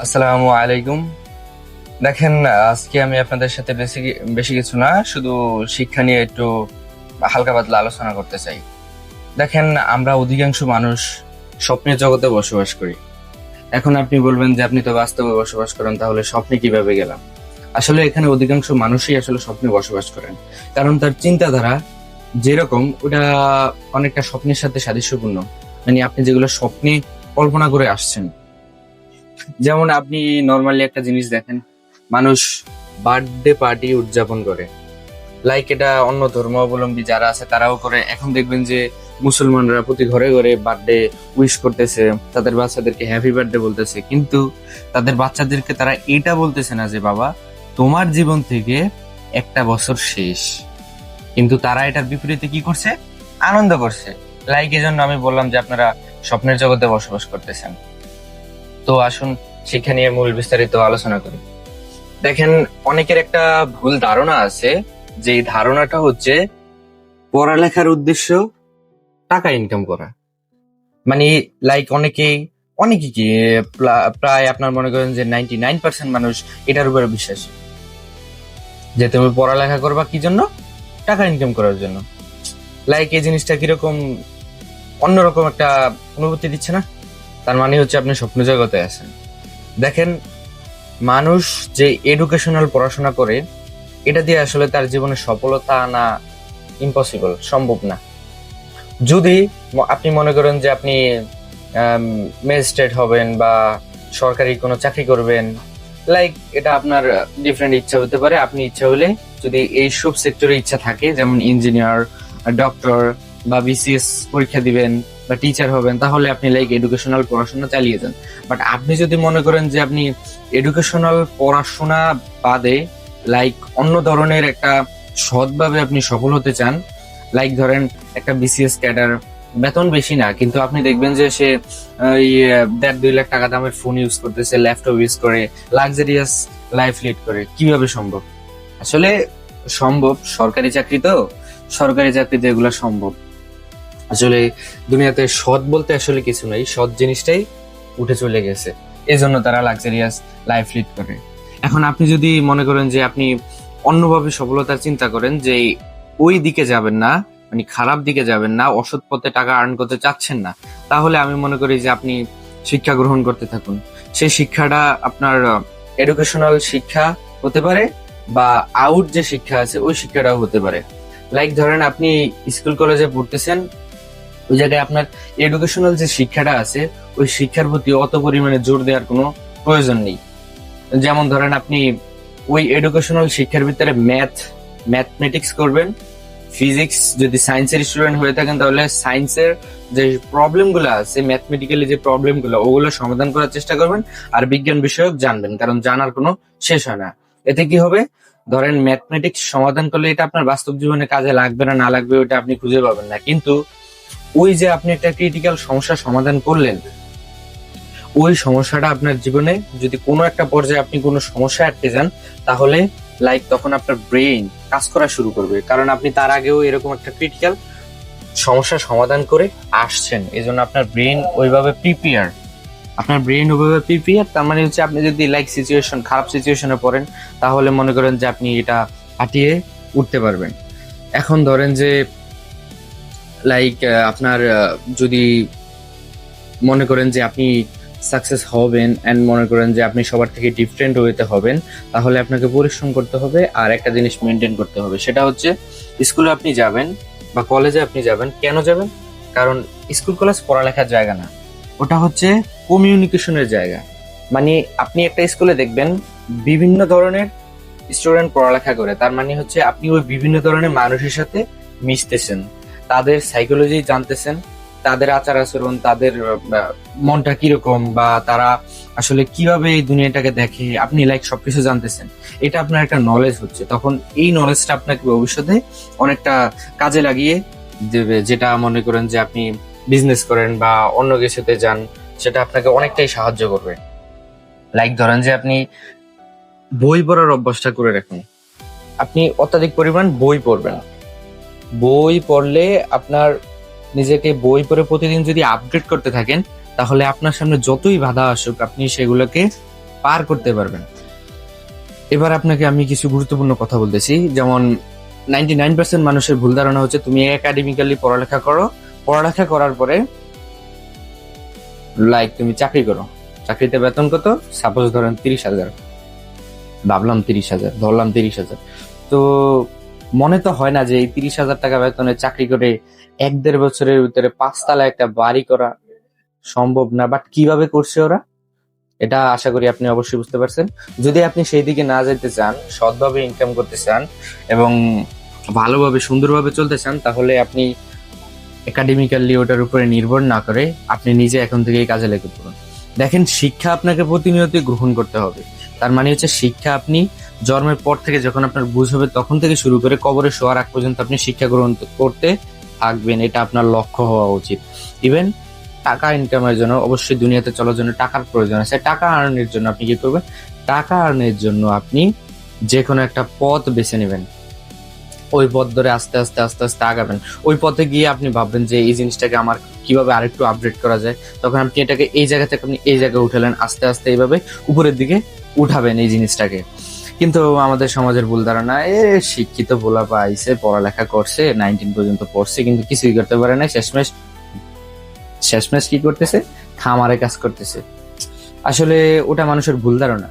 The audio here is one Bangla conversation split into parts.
আসসালামু আলাইকুম। দেখেন, আজকে আমি আপনাদের সাথে বেশি বেশি কিছু না, শুধু শিক্ষা নিয়ে একটু হালকা পাতলা আলোচনা করতে চাই। দেখেন, আমরা অধিকাংশ মানুষ স্বপ্নের জগতে বসবাস করি। এখন আপনি বলবেন যে আপনি তো বাস্তবে বসবাস করেন, তাহলে স্বপ্নে কিভাবে গেলাম? আসলে এখানে অধিকাংশ মানুষই আসলে স্বপ্নে বসবাস করেন, কারণ তার চিন্তাধারা যেরকম ওটা অনেকটা স্বপ্নের সাথে সাদৃশ্যপূর্ণ। মানে আপনি যেগুলো স্বপ্নে কল্পনা করে আসছেন, যেমন আপনি নর্মালি একটা জিনিস দেখেন, মানুষ বার্থডে পার্টি উদযাপন করে। লাইক এটা অন্য ধর্মাবলম্বী যারা আছে তারাও করে। এখন দেখবেন যে মুসলমানরা প্রতি ঘরে ঘরে বার্থডে উইশ করতেছে, তাদের বাচ্চাদেরকে হ্যাপি বার্থডে বলতেছে, কিন্তু তাদের বাচ্চাদেরকে তারা এটা বলতেছে না যে বাবা তোমার জীবন থেকে একটা বছর শেষ। কিন্তু তারা এটার বিপরীতে কি করছে? আনন্দ করছে। লাইক এজন্য আমি বললাম যে আপনারা স্বপ্নের জগতে বসবাস করতেছেন। তো আসুন শিক্ষা নিয়ে মূল বিস্তারিত আলোচনা করি। দেখেন, অনেকের একটা ভুল ধারণা আছে, যে এই ধারণাটা হচ্ছে পড়ালেখার উদ্দেশ্য টাকা ইনকাম করা। মানে লাইক অনেকে কি প্রায় আপনার মনে করেন যে 99% মানুষ এটার উপরে বিশ্বাসী, যে তুমি পড়ালেখা করবা কি জন্য? টাকা ইনকাম করার জন্য। লাইক এই জিনিসটা কিরকম অন্যরকম একটা অনুভূতি দিচ্ছে না? তার মানে হচ্ছে আপনি স্বপ্ন জগতে আছেন। দেখেন, মানুষ যে এডুকেশনাল পড়াশোনা করে, এটা দিয়ে আসলে তার জীবনে সফলতা আনা ইম্পসিবল, সম্ভব না। যদি আপনি মনে করেন যে আপনি ম্যাজিস্ট্রেট হবেন বা সরকারি কোনো চাকরি করবেন, লাইক এটা আপনার ডিফারেন্ট ইচ্ছা হতে পারে। আপনি ইচ্ছা হলে যদি এই সব সেক্টরে ইচ্ছা থাকে, যেমন ইঞ্জিনিয়ার, ডক্টর বা বিসিএস পরীক্ষা দিবেন বা টিচার হবেন, তাহলে আপনি লাইক এডুকেশনাল পড়াশোনা চালিয়ে যান। বাট আপনি যদি মনে করেন যে আপনি এডুকেশনাল পড়াশোনা বাদে লাইক অন্য ধরনের একটা সৎভাবে আপনি সফল হতে চান, লাইক ধরেন একটা বিসিএস ক্যাডার, বেতন বেশি না, কিন্তু আপনি দেখবেন যে সে 1.5-2 লাখ টাকা দামের ফোন ইউজ করতেছে, ল্যাপটপ ইউজ করে, লাক্সারিয়াস লাইফ লিড করে। কিভাবে সম্ভব? আসলে সম্ভব, সরকারি চাকরি তো, সরকারি চাকরিতে এগুলো সম্ভব। আসলে দুনিয়াতে সৎ বলতে আসলে কিছু নাই, সৎ জিনিসটাই উঠে চলে গেছে, এই জন্য তারা লাক্সারিয়াস লাইফ লিড করে। এখন আপনি যদি মনে করেন যে আপনি অন্যভাবে সফলতার চিন্তা করেন, যে ওই দিকে যাবেন না, মানে খারাপ দিকে যাবেন না, অসৎ পথে টাকা আর্ন করতে চাচ্ছেন না, তাহলে আমি মনে করি যে আপনি শিক্ষা গ্রহণ করতে থাকুন। সেই শিক্ষাটা আপনার এডুকেশনাল শিক্ষা হতে পারে, বা আউট যে শিক্ষা আছে ওই শিক্ষাটাও হতে পারে। লাইক ধরেন আপনি স্কুল কলেজে পড়তেছেন, ওই জায়গায় আপনার এডুকেশনাল যে শিক্ষাটা আছে ওই শিক্ষার প্রতি অত পরিমাণে জোর দেওয়ার কোনো প্রয়োজন নেই। যেমন ধরেন আপনি ওই এডুকেশনাল শিক্ষার ভিতরে ম্যাথমেটিক্স করবেন, ফিজিক্স, যদি সায়েন্সের স্টুডেন্ট হয়ে থাকেন তাহলে সায়েন্সের যে প্রবলেম গুলো আছে, ম্যাথমেটিক্যালি যে প্রবলেম গুলো, ওগুলো সমাধান করার চেষ্টা করবেন। আর বিজ্ঞান বিষয়ক জানবেন, কারণ জানার কোনো শেষ হয় না। এতে কি হবে? ধরেন ম্যাথমেটিক্স সমাধান করলে এটা আপনার বাস্তব জীবনে কাজে লাগবে না লাগবে ওটা আপনি খুঁজে পাবেন না, কিন্তু ওই যে আপনি একটা ক্রিটিক্যাল সমস্যা সমাধান করলেন, ওই সমস্যাটা আপনার জীবনে যদি কোনো একটা পর্যায়ে আপনি কোনো সমস্যা আটকে যান, তাহলে লাইক তখন আপনার ব্রেইন কাজ করা শুরু করবে, কারণ আপনি তার আগেও এরকম একটা ক্রিটিক্যাল সমস্যা সমাধান করে আসছেন। এই জন্য আপনার ব্রেইন ওইভাবে প্রিপেয়ার, তার মানে হচ্ছে আপনি যদি লাইক খারাপ সিচুয়েশনে পড়েন, তাহলে মনে করেন যে আপনি এটা কাটিয়ে উঠতে পারবেন। এখন ধরেন যে লাইক আপনার যদি মনে করেন যে আপনি সাকসেস হবেন এন্ড মনে করেন যে আপনি সবার থেকে ডিফারেন্ট হইতে হবেন, তাহলে আপনাকে পরিশ্রম করতে হবে আর একটা জিনিস মেনটেন করতে হবে, সেটা হচ্ছে স্কুলে আপনি যাবেন বা কলেজে আপনি যাবেন। কেন যাবেন? কারণ স্কুল কলেজ পড়ালেখার জায়গা না, ওটা হচ্ছে কমিউনিকেশনের জায়গা। মানে আপনি একটা স্কুলে দেখবেন বিভিন্ন ধরনের স্টুডেন্ট পড়ালেখা করে, তার মানে হচ্ছে আপনি ওই বিভিন্ন ধরনের মানুষের সাথে মিশতেছেন, তাদের সাইকোলজি জানতেছেন, তাদের আচার আচরণ, তাদের মনটা কিরকম, বা তারা আসলে কিভাবে এই দুনিয়াটাকে দেখে, আপনি লাইক সবকিছু জানতেছেন। এটা আপনার একটা নলেজ হচ্ছে, তখন এই নলেজটা আপনাকে ভবিষ্যতে অনেকটা কাজে লাগিয়ে দেবে, যেটা মনে করেন যে আপনি বিজনেস করেন বা অন্য কিছুতে যান, সেটা আপনাকে অনেকটাই সাহায্য করবে। লাইক ধরেন যে আপনি বই পড়ার অভ্যাসটা করে রাখুন, আপনি অত্যাধিক পরিমাণ বই পড়বেন। বই পড়লে আপনার নিজেকে বই পড়ে প্রতিদিন যদি আপডেট করতে থাকেন, তাহলে আপনার সামনে যতই বাধা আসুক আপনি সেগুলোকে পার করতে পারবেন। এবার আপনাকে আমি কিছু গুরুত্বপূর্ণ কথা বলতেছি, যেমন 99% মানুষের ভুল ধারণা হচ্ছে তুমি একাডেমিক্যালি পড়ালেখা করো, পড়ালেখা করার পরে তুমি চাকরি করো, চাকরিতে বেতন কত, সাপোজ ধরেন 30,000, ভাবলাম 30,000, ধরলাম 30,000, তো মনে তো হয় না যে এই 30,000 টাকা বেতনে চাকরি করে 1-1.5 বছরের ভিতরে 5 তলা একটা বাড়ি করা সম্ভব না। বাট কিভাবে করছে ওরা, এটা আশা করি আপনি অবশ্যই বুঝতে পারছেন। যদি আপনি সেই দিকে না যেতে চান, সৎভাবে ইনকাম করতে চান এবং ভালোভাবে সুন্দরভাবে চলতে চান, তাহলে আপনি একাডেমিক্যালি ওটার উপরে নির্ভর না করে আপনি নিজে এখন থেকেই কাজে লেগে পড়ুন। দেখেন, শিক্ষা আপনাকে প্রতিনিয়ত গ্রহণ করতে হবে। তার মানে হচ্ছে শিক্ষা আপনি জন্মের পর থেকে, যখন আপনার বুঝ হবে তখন থেকে শুরু করে কবরে শোয়ার আগ পর্যন্ত আপনি শিক্ষা গ্রহণ করতে থাকবেন। এটা আপনার লক্ষ্য হওয়া উচিত। ইভেন টাকা ইনকামের জন্য, অবশ্যই দুনিয়াতে চলার জন্য টাকার প্রয়োজন আছে। টাকা আর্নের জন্য আপনি কি করবেন, টাকা আর্নের জন্য আপনি যে কোনো একটা পথ বেছে নেবেন, ওই পথ ধরে আস্তে আস্তে আস্তে আস্তে আগাবেন। ওই পথে গিয়ে আপনি ভাববেন যে এই জিনিসটাকে আমার কিভাবে আরেকটু আপডেট করা যায়, তখন আপনি এটাকে এই জায়গা থেকে আপনি এই জায়গায় উঠালেন, আস্তে আস্তে এইভাবে উপরের দিকে উঠাবেন এই জিনিসটাকে। কিন্তু আমাদের সমাজের ভুল ধারণা, শিক্ষিত ভোলা পাইছে, পড়ালেখা করছে, 19 পর্যন্ত পড়ছে, কিন্তু কিছুই করতে পারে না, শেষমেশ কি করতেছে, খামারে কাজ করতেছে। আসলে ওটা মানুষের ভুল ধারণা।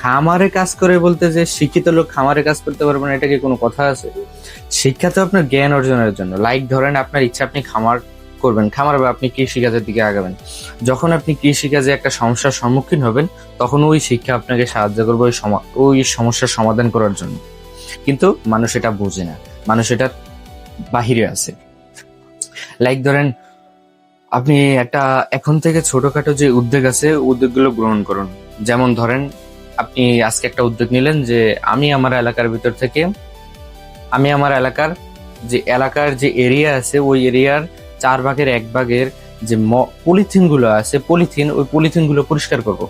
খামারে কাজ করে বলতে যে শিক্ষিত লোক খামারে কাজ করতে পারবে না, এটা কি কোনো কথা আছে? শিক্ষা তো আপনার জ্ঞান অর্জনের জন্য। ধরেন আপনার ইচ্ছা আপনি খামার করবেন, খামার বা আপনি কৃষিকাজের দিকে আগাবেন। যখন আপনি কৃষিকাজে একটা সমস্যার সম্মুখীন হবেন, তখন ওই শিক্ষা আপনাকে সাহায্য করবে ওই সমস্যার সমাধান করার জন্য। কিন্তু মানুষ এটা বোঝে না, মানুষ এটা বাহিরে আছে। ধরেন আপনি একটা এখন থেকে ছোটখাটো যে উদ্যোগ আছে, উদ্যোগগুলো গ্রহণ করুন। যেমন ধরেন আপনি আজকে একটা উদ্যোগ নিলেন যে আমি আমার এলাকার ভিতর থেকে, আমি আমার এলাকার যে এরিয়া আছে, ওই এরিয়ার 4/1 যে পলিথিন গুলো আছে, ওই পলিথিন গুলো পরিষ্কার করবো।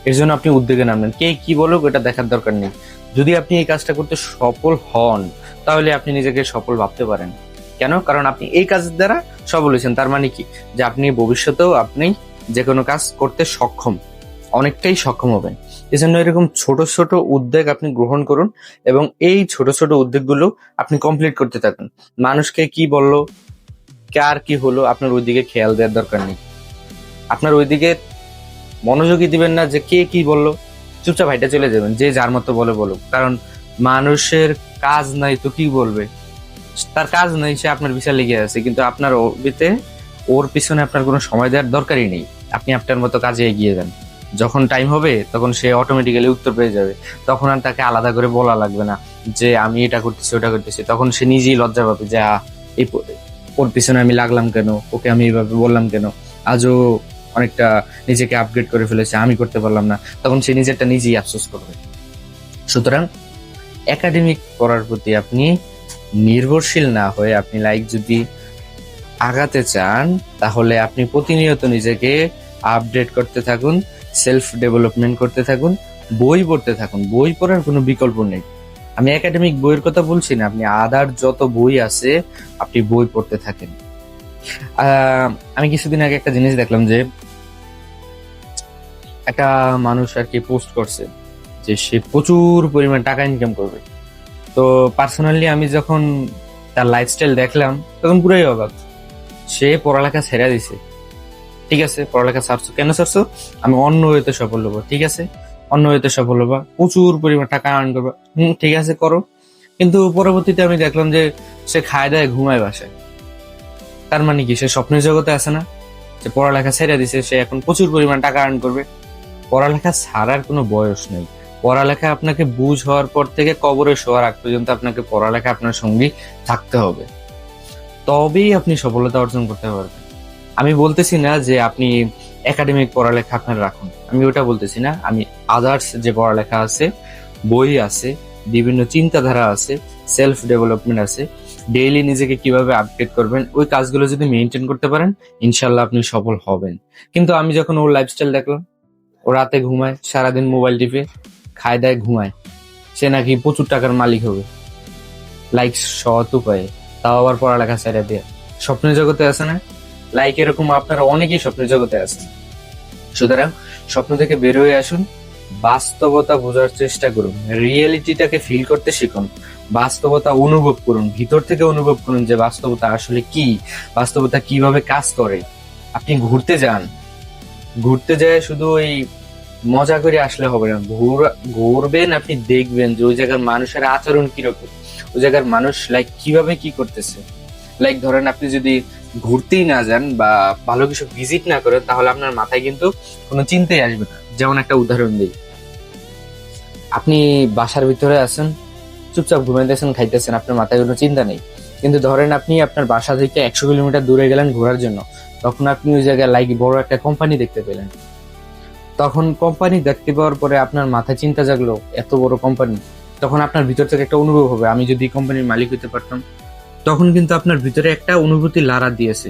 এর জন্য আপনি উদ্যোগে নামলেন। কে কি বলুক এটা দেখার দরকার নেই। যদি আপনি এই কাজটা করতে সফল হন, তাহলে আপনি নিজেকে সফল ভাবতে পারেন। কেন? কারণ আপনি এই কাজের দ্বারা সফল হয়েছেন। তার মানে কি, যে আপনি ভবিষ্যতেও আপনি যে কোনো কাজ করতে সক্ষম, অনেকটাই সক্ষম হবেন। এজন্য এরকম ছোট ছোট উদ্যোগ আপনি গ্রহণ করুন এবং এই ছোট ছোট উদ্যোগগুলো আপনি কমপ্লিট করতে থাকুন। মানুষকে কি বললো, কার কি হলো, আপনার ওইদিকে খেয়াল দেওয়ার দরকার নেই। আপনার ওইদিকে মনোযোগী দিবেন না যে কে কি বললো, চুপচাপ হাইটা চলে যাবেন, যে যার মতো বলে বলুক। কারণ মানুষের কাজ নাই তো কি বলবে, তার কাজ নাই, সে আপনার পিছনে লেগে আছে, কিন্তু আপনার ওর পিছনে আপনার কোনো সময় দেওয়ার দরকারই নেই। আপনি আপনার মতো কাজে এগিয়ে যান। যখন টাইম হবে তখন সে অটোমেটিক্যালি উত্তর পেয়ে যাবে। তখন আর তাকে আলাদা করে বলা লাগবে না যে আমি এটা করতেছি ওটা করতেছি। তখন সে নিজেই লজ্জা পাবে যে এই ওর পিছনে আমি লাগলাম কেন, ওকে আমি এইভাবে বললাম কেন, আজও অনেকটা নিজেকে আপগ্রেড করে ফেলেছে, আমি করতে পারলাম না। তখন সে নিজেরটা নিজেই আফসোস করবে। সুতরাং একাডেমিক পড়ার প্রতি আপনি নির্ভরশীল না হয়ে আপনি যদি আগাতে চান, তাহলে আপনি প্রতিনিয়ত নিজেকে আপডেট করতে থাকুন, সেলফ ডেভেলপমেন্ট করতে থাকুন, বই পড়তে থাকুন। বই পড়ার কোনো বিকল্প নেই। আমি একাডেমিক বইয়ের কথা বলছি না, আপনি আদার যত বই আছে আপনি বই পড়তে থাকেন। আমি কিছুদিন আগে একটা জিনিস দেখলাম যে একটা মানুষ আর কি পোস্ট করছে যে সে প্রচুর পরিমাণ টাকা ইনকাম করবে। তো পার্সোনালি আমি যখন তার লাইফস্টাইল দেখলাম তখন পুরাই অবাক। সে পড়ালেখা ছেড়ে দিছে, ঠিক আছে, পড়ালেখা ছাড়ছো কেন ছাড়ছো, আমি অন্য ওয়েতে সফল হবো, ঠিক আছে, অন্য ওয়েতে সফল হবা, প্রচুর পরিমাণ টাকা আর্ন করবা, ঠিক আছে করো। কিন্তু পরবর্তীতে আমি দেখলাম যে সে খায় দায় ঘুমায় বাসায়। তার মানে কি, সে স্বপ্নের জগতে আছে না, যে পড়ালেখা ছেড়ে দিছে, সে এখন প্রচুর পরিমাণ টাকা আর্ন করবে। পড়ালেখা ছাড়ার কোনো বয়স নেই। পড়ালেখা আপনাকে বুঝ হওয়ার পর থেকে কবরে শোয়ার আগ পর্যন্ত আপনাকে পড়ালেখা আপনার সঙ্গী থাকতে হবে, তবেই আপনি সফলতা অর্জন করতে পারবেন। আমি বলতেছি না যে আপনি একাডেমিক পড়ালেখা আপনার রাখুন, আমি ওটা বলতেছি না। আমি আদার্স যে পড়ালেখা আছে, বই আছে, বিভিন্ন চিন্তাধারা আছে, সেলফ ডেভেলপমেন্ট আছে, ডেইলি নিজেকে কিভাবে আপডেট করবেন, ওই কাজগুলো যদি মেনটেন করতে পারেন, ইনশাল্লাহ আপনি সফল হবেন। কিন্তু আমি যখন ওর লাইফস্টাইল দেখলাম, ও রাতে ঘুমায়, সারাদিন মোবাইল টিপে, খায় দায় ঘুমায়, সে নাকি প্রচুর টাকার মালিক হবে, সৎ উপায়ে, তাও আবার পড়ালেখা ছেড়ে দিয়ে স্বপ্নের জগতে আছে না। এরকম আপনারা অনেকেই স্বপ্নের জগতে আছেন। সুতরাং স্বপ্ন থেকে বের হয়ে আসুন, বাস্তবতা বোঝার চেষ্টা করুন, রিয়েলিটিটাকে ফিল করতে শিখুন, বাস্তবতা অনুভব করুন, ভিতর থেকে অনুভব করুন যে বাস্তবতা আসলে কি, বাস্তবতা কিভাবে কাজ করে। আপনি ঘুরতে যান, ঘুরতে যায় শুধু ওই মজা করে আসলে হবে না, ঘুরবেন, আপনি দেখবেন যে ওই জায়গার মানুষের আচরণ কিরকম, ওই জায়গার মানুষ লাইক কিভাবে কি করতেছে। লাইক ধরেন আপনি যদি ঘুরতেই না যান বা ভালো কিছু ভিজিট না করেন, তাহলে আপনার মাথায় কিন্তু কোনো চিন্তাই আসবে না। যেমন একটা উদাহরণ দিই, আপনি বাসার ভিতরে আছেন, চুপচাপ ঘুমাইতেছেন, খাইতেছেন, আপনার মাথায় কোনো চিন্তা নেই। কিন্তু ধরেন আপনি আপনার বাসা থেকে 100 কিলোমিটার দূরে গেলেন ঘোরার জন্য, তখন আপনি ওই জায়গায় লাইক বড় একটা কোম্পানি দেখতে পেলেন। তখন কোম্পানি দেখতে পাওয়ার পরে আপনার মাথায় চিন্তা জাগলো, এত বড় কোম্পানি। তখন আপনার ভিতর থেকে একটা অনুভব হবে, আমি যদি কোম্পানির মালিক হতে পারতাম। তখন কিন্তু আপনার ভিতরে একটা অনুভূতি লাড়া দিয়েছে,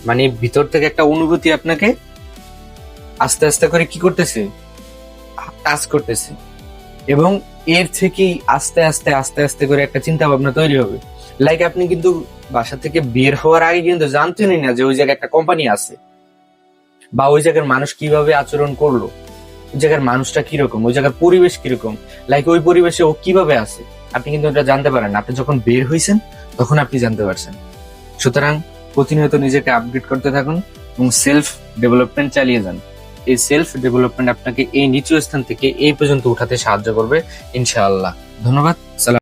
মানে ভিতর থেকে একটা অনুভূতি আপনাকে আস্তে আস্তে করে কি করতেছে, টাচ করতেছে। এবং এর থেকেই আস্তে আস্তে আস্তে আস্তে করে একটা চিন্তা ভাবনা তৈরি হবে। লাইক আপনি কিন্তু বাসা থেকে বের হওয়ার আগে কিন্তু জানতেনই না যে ওই জায়গায় একটা কোম্পানি আছে, বা ওই জায়গার মানুষ কিভাবে আচরণ করলো, ওই জায়গার মানুষটা কিরকম, ওই জায়গার পরিবেশ কিরকম, লাইক ওই পরিবেশে ও কিভাবে আছে। আপনি কিন্তু এটা জানতে পারেন, আপনি যখন বের হয়েছেন তখন আপনি জানতে পারছেন। সুতরাং প্রতিনিয়ত নিজেকে আপডেট করতে থাকুন এবং সেলফ ডেভেলপমেন্ট চালিয়ে যান। এই সেলফ ডেভেলপমেন্ট আপনাকে এই নিচু স্থান থেকে এই পর্যন্ত উঠাতে সাহায্য করবে ইনশাআল্লাহ। ধন্যবাদ। সালাম।